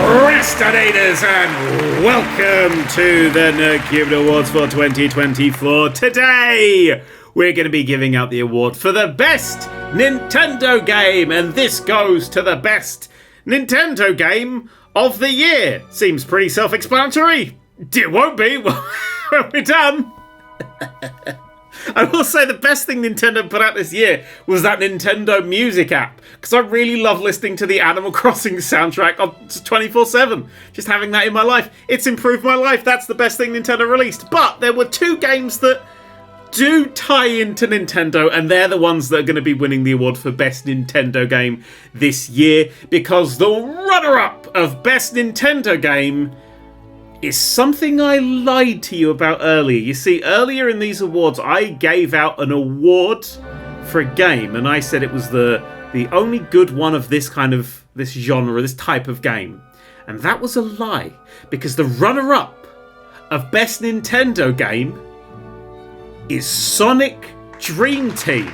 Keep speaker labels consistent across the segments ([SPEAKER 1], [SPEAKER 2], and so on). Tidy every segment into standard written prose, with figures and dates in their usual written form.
[SPEAKER 1] Procrastinators, and welcome to the Nerd³ Awards for 2024. Today, we're going to be giving out the award for the best Nintendo game, and this goes to the best Nintendo game of the year. Seems pretty self-explanatory. It won't be when we're done. I will say the best thing Nintendo put out this year was that Nintendo Music app, because I really love listening to the Animal Crossing soundtrack on 24/7. Just having that in my life. It's improved my life. That's the best thing Nintendo released. But there were two games that do tie into Nintendo, and they're the ones that are going to be winning the award for Best Nintendo Game this year, because the runner-up of Best Nintendo Game is something I lied to you about earlier. You see, earlier in these awards, I gave out an award for a game, and I said it was the only good one of this genre, this type of game. And that was a lie, because the runner-up of Best Nintendo Game is Sonic Dream Team.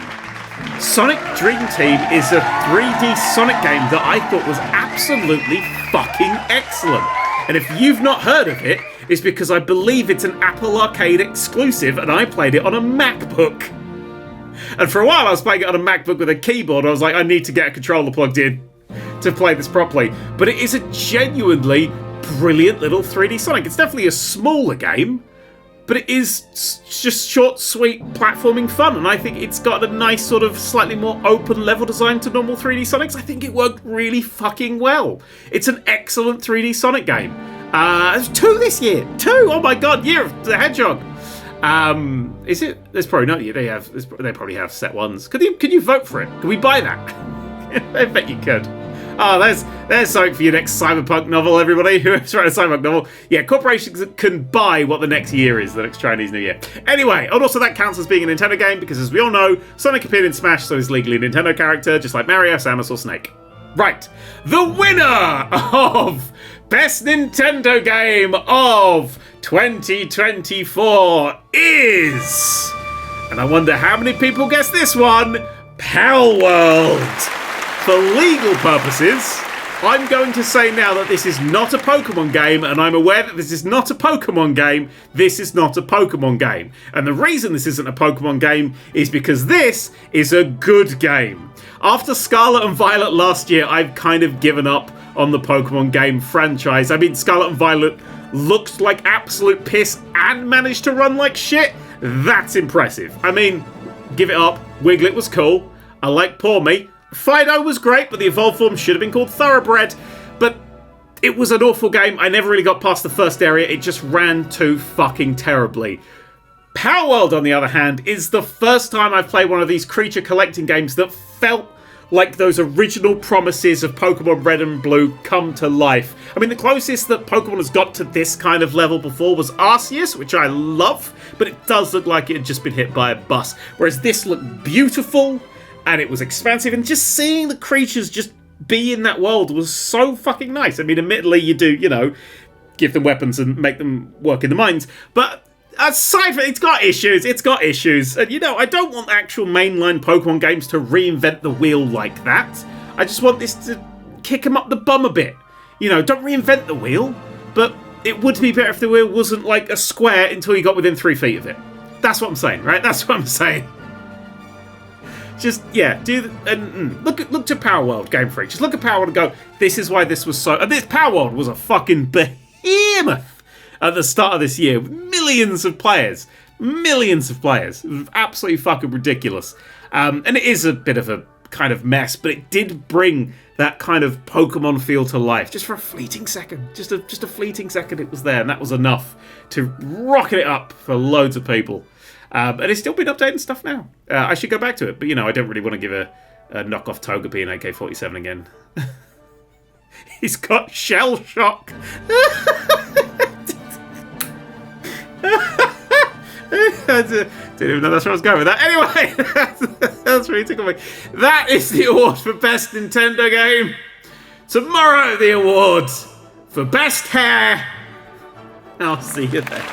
[SPEAKER 1] Sonic Dream Team is a 3D Sonic game that I thought was absolutely fucking excellent. And if you've not heard of it, it's because I believe it's an Apple Arcade exclusive, and I played it on a MacBook. And for a while I was playing it on a MacBook with a keyboard. I was like, I need to get a controller plugged in to play this properly. But it is a genuinely brilliant little 3D Sonic. It's definitely a smaller game, but it is just short, sweet platforming fun. And I think it's got a nice sort of slightly more open level design to normal 3D Sonics. I think it worked really fucking well. It's an excellent 3D Sonic game. There's two this year. Two! Oh my god, Year of the Hedgehog. Is it? There's probably not. They probably have set ones. Can you vote for it? Can we buy that? I bet you could. Oh, there's something for your next cyberpunk novel, everybody. Whoever's writing a cyberpunk novel. Yeah, corporations can buy what the next year is, the next Chinese New Year. Anyway, and also that counts as being a Nintendo game, because as we all know, Sonic appeared in Smash, so he's legally a Nintendo character, just like Mario, Samus, or Snake. Right, the winner of Best Nintendo Game of 2024 is... And I wonder how many people guessed this one? Palworld! For legal purposes, I'm going to say now that this is not a Pokemon game, and I'm aware that this is not a Pokemon game. This is not a Pokemon game. And the reason this isn't a Pokemon game is because this is a good game. After Scarlet and Violet last year, I've kind of given up on the Pokemon game franchise. I mean, Scarlet and Violet looked like absolute piss and managed to run like shit. That's impressive. I mean, give it up. Wiglet was cool. I like Poor Me. Fido was great, but the evolved form should have been called Thoroughbred. But it was an awful game. I never really got past the first area. It just ran too fucking terribly. Palworld, on the other hand, is the first time I've played one of these creature collecting games that felt like those original promises of Pokemon Red and Blue come to life. I mean, the closest that Pokemon has got to this kind of level before was Arceus, which I love, but it does look like it had just been hit by a bus. Whereas this looked beautiful, and it was expansive, and just seeing the creatures just be in that world was so fucking nice. I mean, admittedly, you do, give them weapons and make them work in the mines, but aside from it, it's got issues. And, I don't want actual mainline Pokemon games to reinvent the wheel like that. I just want this to kick them up the bum a bit. Don't reinvent the wheel, but it would be better if the wheel wasn't like a square until you got within 3 feet of it. That's what I'm saying, right? That's what I'm saying. Just, yeah, look to Palworld, Game Freak. Just look at Palworld and go, this is why this was so... And this Palworld was a fucking behemoth at the start of this year. Millions of players. It was absolutely fucking ridiculous. And it is a bit of a kind of mess, but it did bring that kind of Pokemon feel to life. Just for a fleeting second. Just a fleeting second it was there, and that was enough to rocket it up for loads of people. And it's still been updating stuff now. I should go back to it, but I don't really want to give a knockoff Togepi in AK-47 again. He's got shell shock. I didn't even know that's where I was going with that. Anyway, that's really tickled me. That is the award for Best Nintendo Game. Tomorrow, the awards for Best Hair. I'll see you there.